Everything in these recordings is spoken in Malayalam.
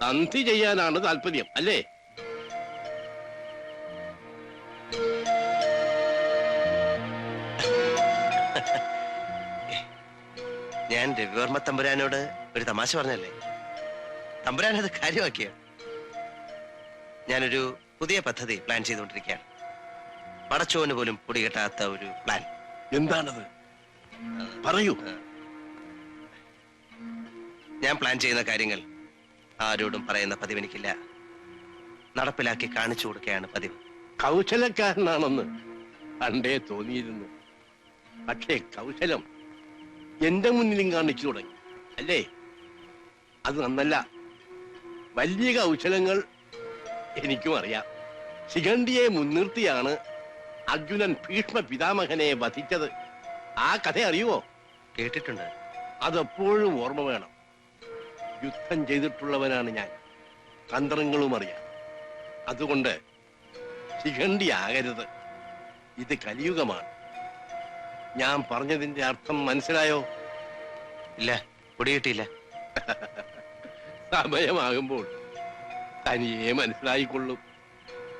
സന്ധി ചെയ്യാനാണ് താല്പര്യം അല്ലേ? ഞാൻ രവിവർമ്മ തമ്പുരാനോട് ഒരു തമാശ പറഞ്ഞല്ലേ? തമ്പുരാൻ അത് കാര്യമാക്കിയ. ഞാനൊരു പുതിയ പദ്ധതി പ്ലാൻ ചെയ്തുകൊണ്ടിരിക്കുകയാണ്. പടച്ചോന് പോലും പൊടികെട്ടാത്ത ഒരു പ്ലാൻ. എന്താണത്? പറയൂ. ഞാൻ പ്ലാൻ ചെയ്യുന്ന കാര്യങ്ങൾ ആരോടും പറയുന്ന പതിവ് എനിക്കില്ല. നടപ്പിലാക്കി കാണിച്ചു കൊടുക്കുകയാണ് പതിവ്. കൗശലക്കാരനാണെന്ന് പണ്ടേ തോന്നിയിരുന്നു. പക്ഷേ കൗശലം എന്റെ മുന്നിലും കാണിച്ചു തുടങ്ങി അല്ലേ? അത് നന്നല്ല. വലിയ കൗശലങ്ങൾ എനിക്കും അറിയാം. ശിഖണ്ഡിയെ മുൻനിർത്തിയാണ് അർജുനൻ ഭീഷ്മ പിതാമഹനെ വധിച്ചത്. ആ കഥ അറിയുവോ? കേട്ടിട്ടുണ്ട്. അതെപ്പോഴും ഓർമ്മ വേണം. യുദ്ധം ചെയ്തിട്ടുള്ളവനാണ് ഞാൻ. തന്ത്രങ്ങളും അറിയാം. അതുകൊണ്ട് ശിഖണ്ഡി ആകരുത്. ഇത് കലിയുഗമാണ്. ഞാൻ പറഞ്ഞതിന്റെ അർത്ഥം മനസ്സിലായോ? ഇല്ല, പൊടികിട്ടിയില്ല. സമയമാകുമ്പോൾ തനിയെ മനസ്സിലായിക്കൊള്ളും.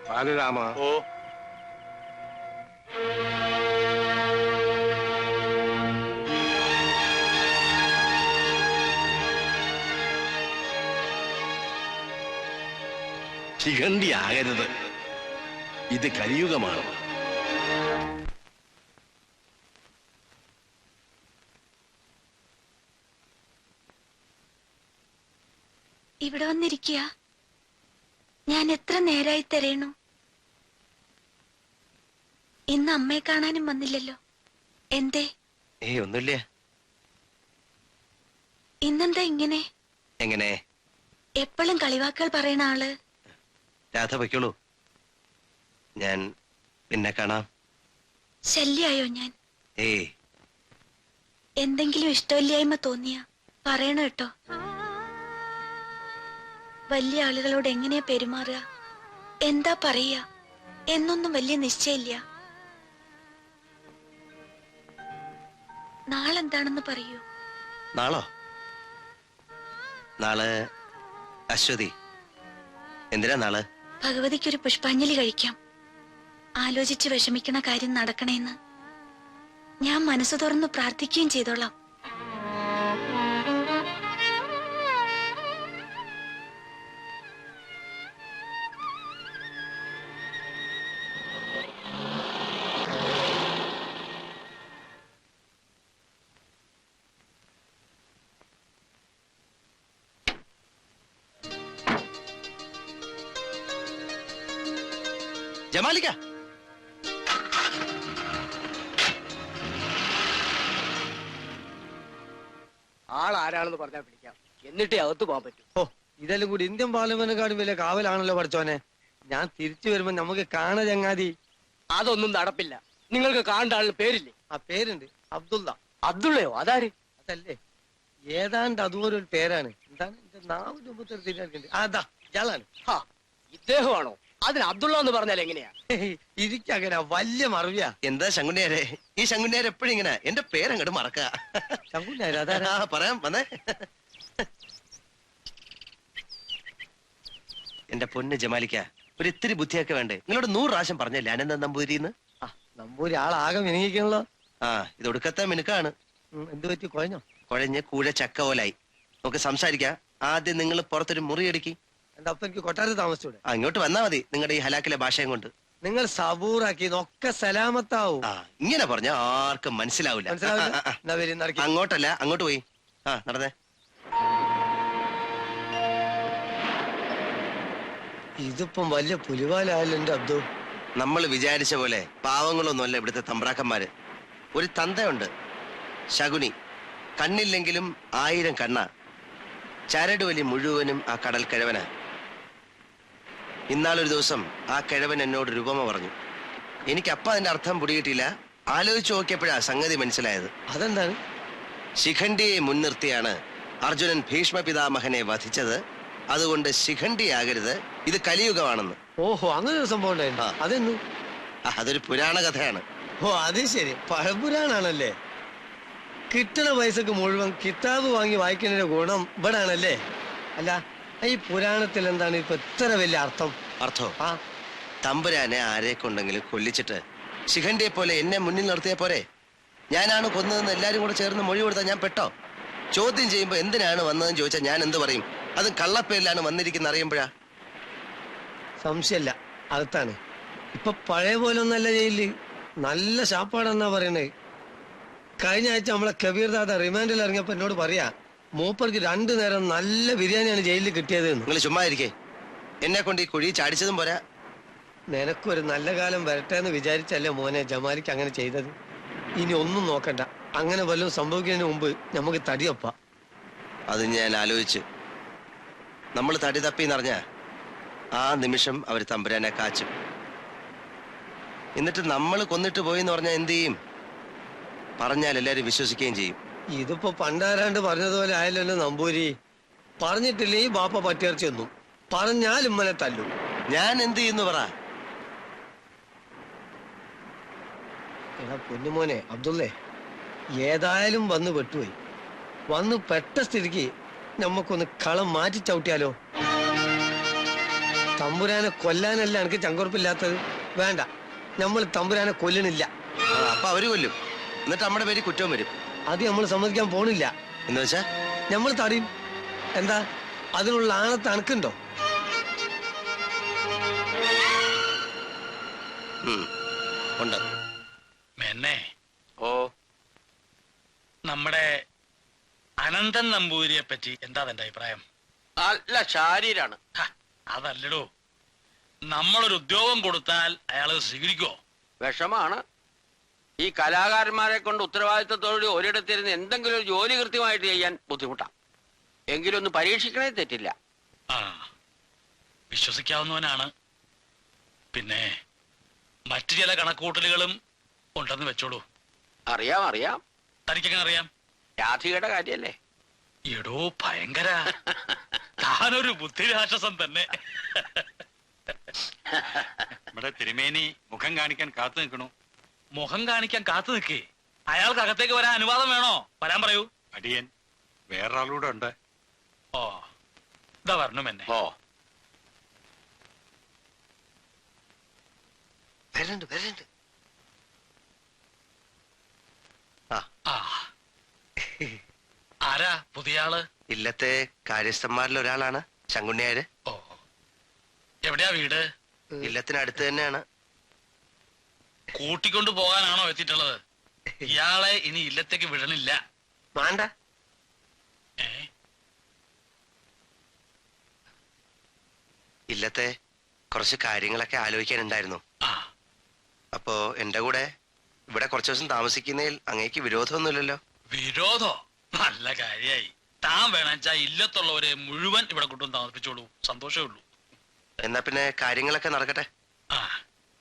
ബാലരാമ. ഓ, ശിഖണ്ഡി ആകരുത്. ഇത് കലിയുഗമാണ്. ഇവിടെ വന്നിരിക്കുക. ഞാൻ എത്ര നേരായി തരയണു. ഇന്ന് അമ്മയെ കാണാനും വന്നില്ലല്ലോ. എന്തേ? ഒന്നുമില്ല. ഇന്നെന്താ ഇങ്ങനെ? എങ്ങനെ? എപ്പോഴും കളിവാക്കുകൾ പറയണ ആള്. രാധ പൊയ്ക്കോളൂ, ഞാൻ പിന്നെ കാണാം. ശല്യായോ ഞാൻ? ഏയ്, എന്തെങ്കിലും ഇഷ്ടമില്ലായ്മ തോന്നിയ പറയണ കേട്ടോ. വലിയ ആളുകളോട് എങ്ങനെയാ പെരുമാറുക, എന്താ പറയുക എന്നൊന്നും വലിയ നിശ്ചയില്ല. നാളെന്താണെന്ന് പറയൂ. നാളോ? നാളെ അശ്വതി. എന്തിനാ നാളെ? ഭഗവതിക്കൊരു പുഷ്പാഞ്ജലി കഴിക്കാം. ആലോചിച്ച് വിഷമിക്കണ കാര്യം നടക്കണേന്ന് ഞാൻ മനസ്സ് തുറന്ന് പ്രാർത്ഥിക്കുകയും ചെയ്തോളാം. ജമാലിക്ക, ആളാരാണെന്ന് പറഞ്ഞാൽ പിടിക്കാം, എന്നിട്ടേ അകത്ത് പോകാൻ പറ്റും. ഓ, ഇതെല്ലാം കൂടി ഇന്ത്യൻ പാർലമെന്റിനെക്കാളും വലിയ കാവലാണല്ലോ പഠിച്ചോനെ. ഞാൻ തിരിച്ചു വരുമ്പോ നമുക്ക് കാണ ചങ്ങാതി. അതൊന്നും നടപ്പില്ല. നിങ്ങൾക്ക് കാണേണ്ട ആളിന് പേരില്ലേ? ആ പേരുണ്ട്, അബ്ദുള്ള. അബ്ദുള്ളയോ? അതാര്? അതല്ലേ, ഏതാണ്ട് അതുപോലെ ഒരു പേരാണ്. എന്താണ് എന്റെ നാവിന്റെ മുമ്പത്തെ തിരിഞ്ഞെടുക്കണ്ടേ? അതാ ഇയാളാണ്. ഹാ, ഇദ്ദേഹമാണോ? അതിന് അബ്ദുള്ള എന്ന് പറഞ്ഞാൽ എങ്ങനെയാ? ഇരിക്കങ്ങനെ വലിയ മറവിയാ. എന്താ ശങ്കുണ്ണിയാരെ? ഈ ശങ്കുണ്ണിയാരെ എപ്പോഴും ഇങ്ങനെ എന്റെ പേരങ്ങോട്ട് മറക്കുക. പറയാം, വന്നേ. എന്റെ പൊന്ന് ജമാലിക്ക, ഒരു ഇത്തിരി ബുദ്ധിയൊക്കെ വേണ്ടേ? നിങ്ങളോട് 100 പ്രാവശ്യം പറഞ്ഞല്ലേ അനന്ത നമ്പൂരിന്ന്? നമ്പൂരി ആളാകെ മിനുങ്ങിക്കണല്ലോ. ഇത് ഒടുക്കത്തെ മിനുക്കാണ്. എന്ത് പറ്റി? കുഴഞ്ഞോ? കുഴഞ്ഞ് കൂഴ ചക്ക പോലായി. നമുക്ക് സംസാരിക്കാം. ആദ്യം നിങ്ങൾ പുറത്തൊരു മുറി എടുക്കി. എന്റെ അപ്പൊ എനിക്ക് കൊട്ടാരത്തിൽ താമസിച്ചൂടെ? ഇങ്ങോട്ട് വന്നാ മതി, നിങ്ങളുടെ ഈ ഹലാക്കിലെ ഭാഷയും കൊണ്ട്. നിങ്ങൾ സബൂറാക്കി ഒക്കെ സലാമത്താവും. ഇങ്ങനെ പറഞ്ഞ ആർക്കും മനസ്സിലാവില്ല. അങ്ങോട്ടല്ല, അങ്ങോട്ട് പോയി. നടന്നേ. ഇതിപ്പം വലിയ പുലിവാലായല്ലോ എന്റെ അബ്ദു. നമ്മൾ വിചാരിച്ച പോലെ പാവങ്ങളൊന്നുമല്ല ഇവിടുത്തെ തമ്പ്രാക്കന്മാര്. ഒരു തന്തയുണ്ട്, ശകുനി. കണ്ണില്ലെങ്കിലും 1000 കണ്ണ. ചരട് വലി മുഴുവനും ആ കടൽ കിഴവന. ഇന്നാളൊരു ദിവസം ആ കിഴവൻ എന്നോട് രൂപമ പറഞ്ഞു. എനിക്കപ്പ അതിന്റെ അർത്ഥം പിടികിട്ടില്ല. ആലോചിച്ച് നോക്കിയപ്പോഴാ സംഗതി മനസ്സിലായത്. അതെന്താണ്? ശിഖണ്ഡിയെ മുൻനിർത്തിയാണ് അർജുനൻ ഭീഷ്മ പിതാമഹനെ വധിച്ചത്. അതുകൊണ്ട് ശിഖണ്ഡിയാകരുത്, ഇത് കലിയുഗമാണെന്ന്. ഓഹോ, അങ്ങനെ ഒരു സംഭവം ഉണ്ടായിരുന്നു. അതെന്നു? അതൊരു പുരാണ കഥയാണ്. ഓ, അത് ശരി, പഴപുരാണാണല്ലേ. കിട്ടണ പൈസക്ക് മുഴുവൻ കിതാബ് വാങ്ങി വായിക്കുന്നതിന്റെ ഗുണം ഇവിടെ ആണല്ലേ. അല്ല, ഈ പുരാണത്തിൽ എന്താണ് ഇപ്പൊ ഇത്ര വലിയ അർത്ഥം? അർത്ഥോ? ആ തമ്പുരാനെ ആരെ കൊണ്ടെങ്കിലും കൊല്ലിച്ചിട്ട് ശിഖണ്ഡിയെ പോലെ എന്നെ മുന്നിൽ നിർത്തിയ പോരെ? ഞാനാണ് കൊന്നതെന്ന് എല്ലാരും കൂടെ ചേർന്ന് മൊഴി കൊടുത്താൽ ഞാൻ പെട്ടോ? ചോദ്യം ചെയ്യുമ്പോ എന്തിനാണ് വന്നതെന്ന് ചോദിച്ചാൽ ഞാൻ എന്ത് പറയും? അത് കള്ളപ്പേരിലാണ് വന്നിരിക്കുന്ന അറിയുമ്പോഴാ. സംശയമില്ല, അകത്താണ്. ഇപ്പൊ പഴയ പോലെ ഒന്നല്ല ജയിലില്, നല്ല ശാപ്പാടെന്നാ പറയണേ. കഴിഞ്ഞ ആഴ്ച നമ്മളെ കബീർ ദാദ റിമാൻഡിൽ ഇറങ്ങിയപ്പോ എന്നോട് പറയാ, മൂപ്പർക്ക് 2 നേരം നല്ല ബിരിയാണിയാണ് ജയിലിൽ കിട്ടിയത്. നിങ്ങൾ ചുമ്മാ ഇരിക്കേ. എന്നെ കൊണ്ട് ഈ കുഴി ചാടിച്ചതും പോരാ. നിനക്കൊരു നല്ല കാലം വരട്ടെ എന്ന് വിചാരിച്ചല്ലേ മോനെ ജമാലിക്ക് അങ്ങനെ ചെയ്തത്. ഇനി ഒന്നും നോക്കണ്ട, അങ്ങനെ വല്ലതും സംഭവിക്കുന്നതിന് മുമ്പ് നമുക്ക് തടിയപ്പ. അത് ഞാൻ ആലോചിച്ച്. നമ്മൾ തടി തപ്പിന്നറിഞ്ഞ ആ നിമിഷം അവർ തമ്പുരാനെ കാച്ചും. എന്നിട്ട് നമ്മൾ കൊന്നിട്ട് പോയി എന്ന് പറഞ്ഞാൽ എന്ത് ചെയ്യും? പറഞ്ഞാൽ എല്ലാരും വിശ്വസിക്കുകയും ചെയ്യും. ഇതിപ്പോ പണ്ടാരാണ്ട് പറഞ്ഞതുപോലെ ആയല്ലോ നമ്പൂരി. പറഞ്ഞിട്ടില്ലേ ഈ ബാപ്പ പറ്റിയർച്ച ഒന്നും, പറഞ്ഞാൽ ഇമ്മനെ തല്ലും. ഞാൻ എന്ത് ചെയ്യുന്നു പറ. എടാ പൊന്നുമോനെ അബ്ദുള്ളേ, ഏതായാലും വന്ന് പെട്ടുപോയി. വന്ന് പെട്ട സ്ഥിതിക്ക് നമ്മക്കൊന്ന് കളം മാറ്റി ചവിട്ടിയാലോ? തമ്പുരാനെ കൊല്ലാനല്ല എനിക്ക് ചങ്കുറപ്പില്ലാത്തത്. വേണ്ട, നമ്മൾ തമ്പുരാനെ കൊല്ലണില്ല. അപ്പൊ അവര് കൊല്ലും. എന്നിട്ട് നമ്മുടെ പേര് കുറ്റവും വരും. അത് നമ്മൾ സമ്മതിക്കാൻ പോണില്ല. എന്ന് വെച്ചാ നമ്മൾ തടയും. എന്താ അതിനുള്ള ആണത്ത് അണക്കുണ്ടോ? ഉണ്ട്. മെന്നെ, ഓ, നമ്മുടെ അനന്തൻ നമ്പൂതിരിയെ പറ്റി എന്താ എന്റെ അഭിപ്രായം? നല്ല ശാരീരാണ്. ഹ, അതല്ലടോ, നമ്മളൊരു ഉദ്യോഗം കൊടുത്താൽ അയാള് സ്വീകരിക്കോ? വിഷമാണ്. ഈ കലാകാരന്മാരെ കൊണ്ട് ഉത്തരവാദിത്തത്തോടെ ഒരിടത്തിരുന്ന് എന്തെങ്കിലും ഒരു ജോലി കൃത്യമായിട്ട് ചെയ്യാൻ ബുദ്ധിമുട്ടാണ്. എങ്കിലും ഒന്ന് പരീക്ഷിക്കണേ തെറ്റില്ല. ആ, വിശ്വസിക്കാവുന്നവനാണ്. പിന്നെ മറ്റു ചില കണക്കൂട്ടലുകളും ഉണ്ടെന്ന് വെച്ചോളൂ. അറിയാം അറിയാം. തനിക്കെങ്ങനെ അറിയാം? രാധികയുടെ കാര്യല്ലേ? എടോ ഭയങ്കര, താനൊരു ബുദ്ധിരാക്ഷസം തന്നെ. ഇവിടെ തിരുമേനി മുഖം കാണിക്കാൻ കാത്തു നിൽക്കണു. മുഖം കാണിക്കാൻ കാത്തു നിൽക്കേ? അയാൾക്ക് അകത്തേക്ക് വരാൻ അനുവാദം വേണോ? വരാൻ പറയൂ. അടിയൻ വേറൊരാളൂടെ ഉണ്ട്. ഓ, ഇതാ വരണം എന്നെ. ഓ, വരണ്ട് വരണ്ട്. ആ, ആരാ പുതിയ ആള്? ഇല്ലത്തെ കാര്യസ്ഥന്മാരിൽ ഒരാളാണ് ശങ്കുണ്ണിയാര്. ഓ, എവിടെയാ വീട്? ഇല്ലത്തിനടുത്ത് തന്നെയാണ്. കൂട്ടിക്കൊണ്ടു പോകാനാണോ എത്തിയിട്ടുള്ളത്? ഇയാളെ ഇനി ഇല്ലത്തേക്ക് വിടണില്ല. വേണ്ട, ഏ? ഇല്ലത്തെ കുറച്ച് കാര്യങ്ങളൊക്കെ ആലോചിക്കാനുണ്ടായിരുന്നു. ആ, അപ്പോ എന്റെ കൂടെ ഇവിടെ കുറച്ചു ദിവസം താമസിക്കുന്നതിൽ അങ്ങേക്ക് വിരോധമൊന്നുമില്ലല്ലോ? വിരോധോ? നല്ല കാര്യായി. താൻ വേണച്ചാ ഇല്ലത്തുള്ളവരെ മുഴുവൻ ഇവിടെ കൊണ്ടുവന്ന് താമസിപ്പിച്ചോളൂ, സന്തോഷമേ ഉള്ളൂ. എന്നാ പിന്നെ കാര്യങ്ങളൊക്കെ നടക്കട്ടെ. ആ,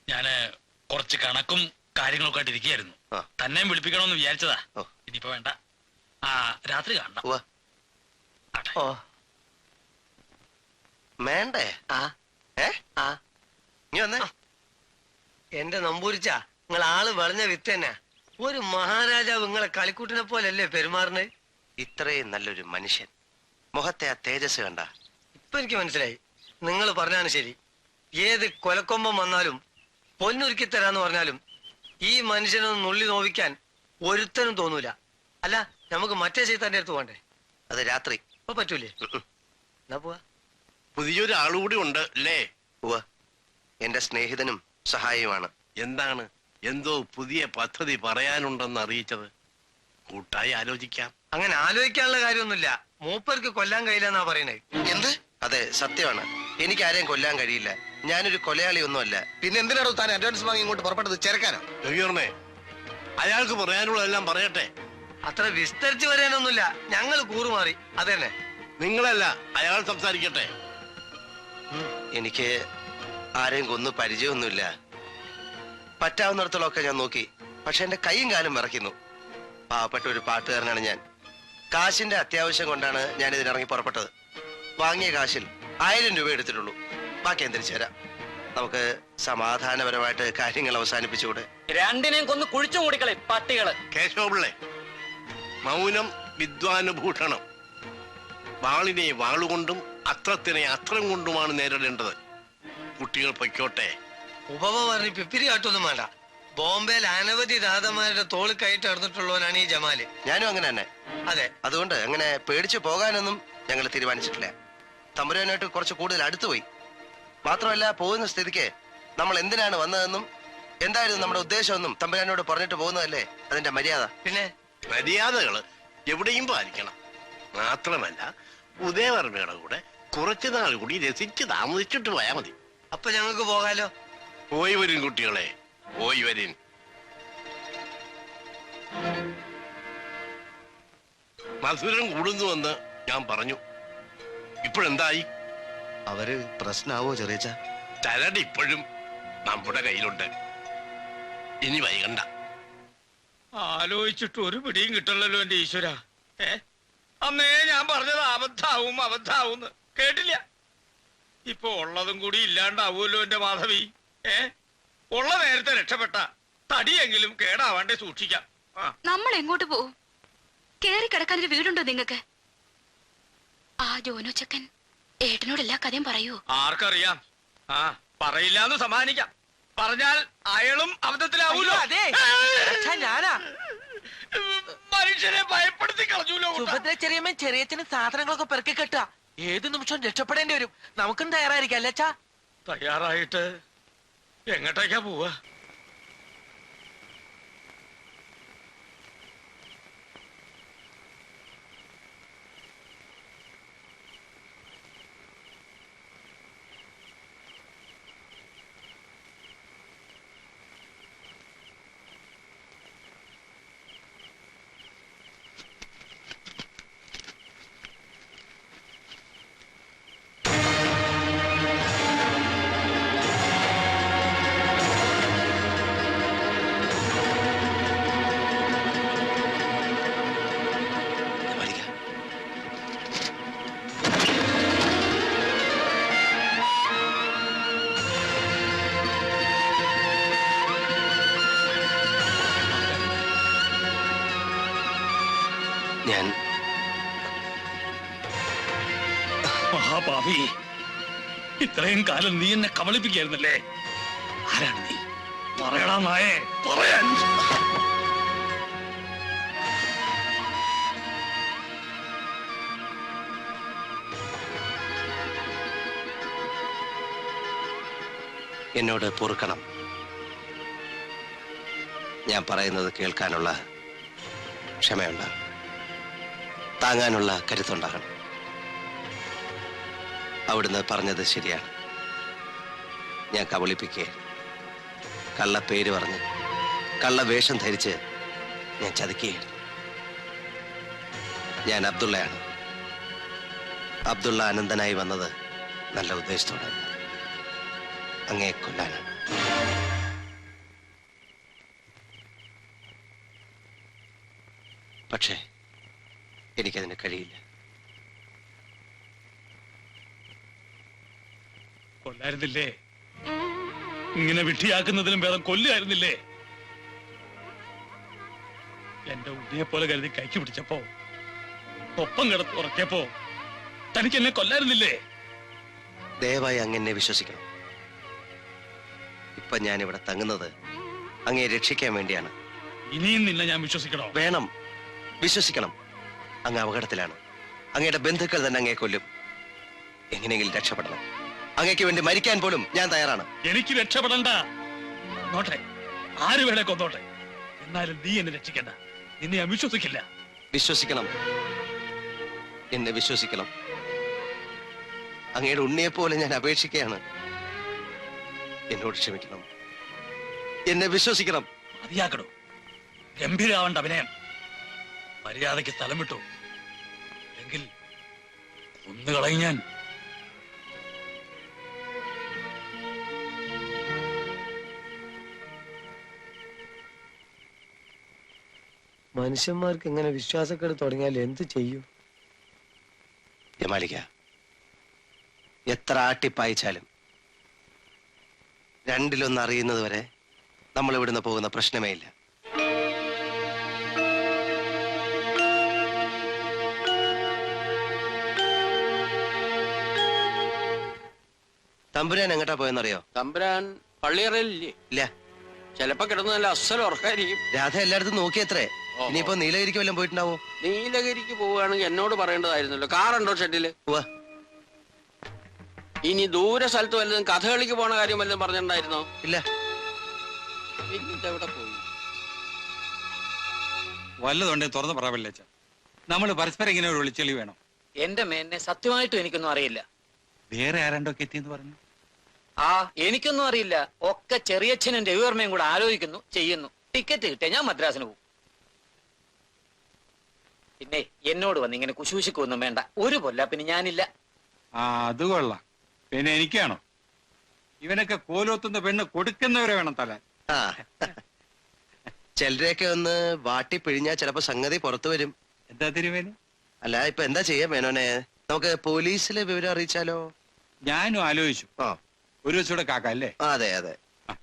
ഞാന് കുറച്ച് കണക്കും കാര്യങ്ങളൊക്കെ ആയിട്ട് ഇരിക്കുകയായിരുന്നു. ആ. തന്നെയും വിളിപ്പിക്കണമെന്ന് വിചാരിച്ചതാ. ഓ. ഇനിയിപ്പോ വേണ്ട. ആ, രാത്രി കാണണം. ഉവ്വ. ആട്ടെ. ഓ വേണ്ടേ? ആ ഏ ആ നീ വന്നേ. എന്റെ നമ്പൂരിച്ച, നിങ്ങൾ ആള് വളഞ്ഞ വിത്ത് തന്നെ. ഒരു മഹാരാജാവ് നിങ്ങളെ കളിക്കൂട്ടിനെ പോലല്ലേ പെരുമാറുന്നത്? ഇത്രയും നല്ലൊരു മനുഷ്യൻ, മുഖത്തെ ആ തേജസ് കണ്ട. ഇപ്പൊ എനിക്ക് മനസ്സിലായി. നിങ്ങൾ പറഞ്ഞാണ് ശരി. ഏത് കൊലക്കൊമ്പം വന്നാലും പൊന്നൊരുക്കി തരാന്ന് പറഞ്ഞാലും ഈ മനുഷ്യനൊന്ന് നുള്ളി നോവിക്കാൻ ഒരുത്തനും തോന്നൂല. അല്ല, നമുക്ക് മറ്റേ ചെയ്താന്റെ അടുത്ത് പോണ്ടേ? അത് രാത്രി. അപ്പൊ പറ്റൂലേ? എന്നാ പോവാ. പുതിയൊരു ആളുകൂടി ഉണ്ട് അല്ലേ? ഉവ്വ, എന്റെ സ്നേഹിതനും സഹായിയുമാണ്. എന്താണ്? എന്തോ പുതിയ പദ്ധതി പറയാനുണ്ടെന്ന് അറിയിച്ചത്. കൂട്ടായി ആലോചിക്കാം. അങ്ങനെ ആലോചിക്കാനുള്ള കാര്യമൊന്നുമില്ല. മൂപ്പർക്ക് കൊല്ലാൻ കഴിയില്ലെന്നാ പറയണേ. എന്ത്? അതെ, സത്യമാണ്. എനിക്ക് ആരെയും കൊല്ലാൻ കഴിയില്ല. ഞാനൊരു കൊലയാളി ഒന്നുമല്ല. പിന്നെ എന്തിനാണോ താൻ അഡ്വാൻസ് വാങ്ങി ഇങ്ങോട്ട് പുറപ്പെട്ടത്? ചേർക്കാനോ? രവിവർമ്മേ, അയാൾക്ക് പറയാനുള്ളതെല്ലാം പറയട്ടെ. അത്ര വിസ്തരിച്ച് വരാനൊന്നുമില്ല. ഞങ്ങൾ കൂറുമാറി, അതന്നെ. നിങ്ങളല്ല, അയാൾ സംസാരിക്കട്ടെ. എനിക്ക് ആരെയും കൊന്നു പരിചയമൊന്നുമില്ല. പറ്റാവുന്നിടത്തോളമൊക്കെ ഞാൻ നോക്കി. പക്ഷെ എന്റെ കൈയും കാലും വിറയ്ക്കുന്നു. പാവപ്പെട്ട ഒരു പാട്ടുകാരനാണ് ഞാൻ. കാശിന്റെ അത്യാവശ്യം കൊണ്ടാണ് ഞാൻ ഇതിനിറങ്ങി പുറപ്പെട്ടത്. വാങ്ങിയ കാശിൽ 1000 രൂപ എടുത്തിട്ടുള്ളൂ. ബാക്കി എന്തിരിച്ചു തരാം. നമുക്ക് സമാധാനപരമായിട്ട് കാര്യങ്ങൾ അവസാനിപ്പിച്ചുകൂടെ? രണ്ടിനെയും കൊന്ന് കുഴിച്ചു മൂടിക്കളെ പട്ടികള്. കേശവപിള്ളേ, മൗനം വിദ്വാനുഭൂഷണം. വാളിനെ വാളുകൊണ്ടും അത്രത്തിനെ അത്രം കൊണ്ടുമാണ് നേരിടേണ്ടത്. കുട്ടികൾ പൊയ്ക്കോട്ടെ. ഉപമ പറഞ്ഞ് പിപ്പിരി കാട്ടൊന്നും വേണ്ട. ബോംബെയിൽ അനവധി രാധമാരുടെ തോള് കയറ്റി നടന്നിട്ടുള്ളവനാണ് ഈ ജമാല്. ഞാനും അങ്ങനെ തന്നെ. അതെ, അതുകൊണ്ട് അങ്ങനെ പേടിച്ചു പോകാനൊന്നും ഞങ്ങൾ തീരുമാനിച്ചിട്ടില്ല. തമ്പുരാനായിട്ട് കുറച്ച് കൂടുതൽ അടുത്തുപോയി. മാത്രമല്ല, പോകുന്ന സ്ഥിതിക്ക് നമ്മൾ എന്തിനാണ് വന്നതെന്നും എന്തായിരുന്നു നമ്മുടെ ഉദ്ദേശമെന്നും തമ്പുരാനോട് പറഞ്ഞിട്ട് പോകുന്നതല്ലേ അതിന്റെ മര്യാദ. പിന്നെ മര്യാദകള് എവിടെയും പാലിക്കണം. മാത്രമല്ല, ഉദയവർമ്മയുടെ കൂടെ കുറച്ചു നാൾ കൂടി രസിച്ച് താമസിച്ചിട്ട് പോയാ മതി. അപ്പൊ ഞങ്ങൾക്ക് പോകാലോ? പോയി വരും കുട്ടികളെ, പോയി വരും. മധുരം കൂടുന്നുവെന്ന് ഞാൻ പറഞ്ഞു. ഇപ്പോഴെന്തായി? അവര് പ്രശ്നാവോ ചെറിയച്ച? ചരട് ഇപ്പോഴും നമ്മുടെ കയ്യിലുണ്ട്. ഇനി വൈകണ്ട. ആലോചിച്ചിട്ട് ഒരു പിടിയും കിട്ടണല്ലോ എന്റെ ഈശ്വര. അന്നേ ഞാൻ പറഞ്ഞത് അബദ്ധാവും കേട്ടില്ല. ഇപ്പൊ ഉള്ളതും കൂടി ഇല്ലാണ്ടാവൂല്ലോ എന്റെ മാധവി. ഉള്ള നേരത്തെ രക്ഷപ്പെട്ട തടിയെങ്കിലും കേടാവാണ്ടേ സൂക്ഷിക്കാം. നമ്മൾ എങ്ങോട്ട് പോവും? കേറി കിടക്കാൻ ഒരു വീടുണ്ടോ നിങ്ങക്ക്? ആ ജോനോ ചക്കൻ ഏട്ടനോട് എല്ലാ കഥയും പറയൂ. ആർക്കറിയാം? പറയില്ലാന്ന് സമാധാനിക്കാം. പറഞ്ഞാൽ അയാളും അബദ്ധത്തിലാവൂലോ. ഞാനാ മനുഷ്യരെ ഭയപ്പെടുത്തി കളഞ്ഞൂലോ. സുഭദ്ര ചെറിയമ്മ ചെറിയച്ഛന് സാധനങ്ങളൊക്കെ പെറുക്കി കെട്ടുക. ഏത് നിമിഷവും രക്ഷപ്പെടേണ്ടി വരും. നമുക്കും തയ്യാറായിരിക്കാം അല്ലേ അച്ഛാ? തയ്യാറായിട്ട് എങ്ങോട്ടേക്കാ പോവാ? ഞാൻ മഹാപാപി, ഇത്രയും കാലം നീ എന്നെ കബളിപ്പിക്കായിരുന്നല്ലേ? ആരാണ് നീ? പറയടാ നായേ, പറയാൻ. എന്നോട് പൊറുക്കണം. ഞാൻ പറയുന്നത് കേൾക്കാനുള്ള ക്ഷമയുണ്ടാകും, താങ്ങാനുള്ള കരുത്തുണ്ടാകണം. അവിടുന്ന് പറഞ്ഞത് ശരിയാണ്. ഞാൻ കബളിപ്പിക്കുക, കള്ള പേര് പറഞ്ഞ് കള്ള വേഷം ധരിച്ച് ഞാൻ ചതിക്കുകയായിരുന്നു. ഞാൻ അബ്ദുള്ളയാണ്. അബ്ദുള്ള അനന്തനായി വന്നത് നല്ല ഉദ്ദേശത്തോടെ, അങ്ങേ കൊല്ലാനാണ്. പക്ഷേ എനിക്കതിന് കഴിയില്ല. കൊല്ലായിരുന്നില്ലേ? ഇങ്ങനെ വിട്ടിയാക്കുന്നതിലും ഭേദം കൊല്ലായിരുന്നില്ലേ? എന്റെ ഉണ്ണിയെ പോലെ കരുതി കൈക്ക് പിടിച്ചപ്പോ, ഒപ്പം കിടത്ത് ഉറക്കിയപ്പോ തനിക്ക് എന്നെ കൊല്ലായിരുന്നില്ലേ? ദയവായി അങ്ങെന്നെ വിശ്വസിക്കണം. ഇപ്പൊ ഞാൻ ഇവിടെ തങ്ങുന്നത് അങ്ങയെ രക്ഷിക്കാൻ വേണ്ടിയാണ്. ഇനിയും നിന്നെ ഞാൻ വിശ്വസിക്കണോ? വേണം, വിശ്വസിക്കണം. അങ്ങ് അപകടത്തിലാണ്. അങ്ങയുടെ ബന്ധുക്കൾ തന്നെ അങ്ങയെ കൊല്ലും. എങ്ങനെയെങ്കിലും രക്ഷപ്പെടണം. അങ്ങയ്ക്ക് വേണ്ടി മരിക്കാൻ പോലും ഞാൻ തയ്യാറാണ്. എനിക്ക് രക്ഷപ്പെടണ്ട. നോട്ടെ, ആര് വേണേ കൊന്നോട്ടെ. എന്നാലും നീ എന്നെ രക്ഷിക്കണ്ട. നിന്നെ ഞാൻ വിശ്വസിക്കില്ല. വിശ്വസിക്കണം, എന്നെ വിശ്വസിക്കണം. അങ്ങയുടെ ഉണ്ണിയെ പോലെ ഞാൻ അപേക്ഷിക്കുകയാണ്. എന്നോട് ക്ഷമിക്കണം, എന്നെ വിശ്വസിക്കണം. മതിയാക്കണോ? ഗംഭീരാവണ്ട അഭിനയം. മര്യാദയ്ക്ക് സ്ഥലം വിട്ടു, എങ്കിൽ ഒന്നുകളയും ഞാൻ. മനുഷ്യന്മാർക്ക് ഇങ്ങനെ വിശ്വാസക്കേട് തുടങ്ങിയാൽ എന്ത് ചെയ്യും? ജമാലിക്ക, എത്ര ആട്ടിപ്പായിച്ചാലും രണ്ടിലൊന്ന് അറിയുന്നത് വരെ നമ്മൾ ഇവിടുന്ന് പോകുന്ന പ്രശ്നമേ ഇല്ല. തമ്പുരാൻ എങ്ങോട്ടാ പോയെന്നറിയോ? തമ്പുരാൻ പള്ളിയറയിലില്ലേ? ഇല്ല. ചിലപ്പോ കിടന്ന് നല്ല അസ്സൽ ഉറക്കായിരിക്കും. രാധ എല്ലായിടത്തും നോക്കിയത്രേ. ഓഹോ. ഇനിയിപ്പോ നീലഗിരിക്ക് വല്ലതും പോയിട്ടുണ്ടാവോ? നീലഗിരിക്ക് പോവുകയാണെങ്കിൽ എന്നോട് പറയേണ്ടതായിരുന്നല്ലോ. കാറുണ്ടോ ഷെഡില്? ഉവ്വ. ഇനി ദൂരെ സ്ഥലത്ത് വല്ലതും കഥകളിക്ക് പോണ കാര്യം വല്ലതും പറഞ്ഞിട്ടുണ്ടായിരുന്നോ? ഇല്ല. പിന്നെ ഇതെവിടെ പോയി? വല്ലതുണ്ടേ തുറന്ന് പറയാ. നമ്മൾ പരസ്പരം ഇങ്ങനെ ഒരു വിളിച്ചെളി വേണം. എന്റെ മേന്നെ സത്യമായിട്ടും എനിക്കൊന്നും അറിയില്ല. വേറെ ആരാണ്ടൊക്കെ എത്തിയെന്ന് പറഞ്ഞു. ആ എനിക്കൊന്നും അറിയില്ല. ഒക്കെ ചെറിയച്ഛനും രവിവർമ്മയും കൂടെ ആലോചിക്കുന്നു, ചെയ്യുന്നു. ടിക്കറ്റ് കിട്ടിയ ഞാൻ മദ്രാസിന് പോകും. പിന്നെ എന്നോട് വന്ന് ഇങ്ങനെ കുശൂശിക്കൊന്നും വേണ്ട. ഒരു പൊല്ലാപ്പിന് ഞാനില്ല. ആ അത് കൊള്ളാം. പിന്നെ എനിക്കാണോ? ഇവനൊക്കെ കോലോത്തുന്ന പെണ്ണ് കൊടുക്കുന്നവരെ വേണം തല. ആ ചിലരെയൊക്കെ ഒന്ന് വാട്ടി പിഴിഞ്ഞാ ചിലപ്പോ സംഗതി പുറത്തു വരും. എന്താ തിരുമേനി? അല്ല ഇപ്പൊ എന്താ ചെയ്യാ മേനോനെ? നമുക്ക് പോലീസിലെ വിവരം അറിയിച്ചാലോ? ഞാനും ആലോചിച്ചു. ആ ഒരു ദിവസം കൂടെ കാക്ക അല്ലേ? അതെ അതെ. ആ.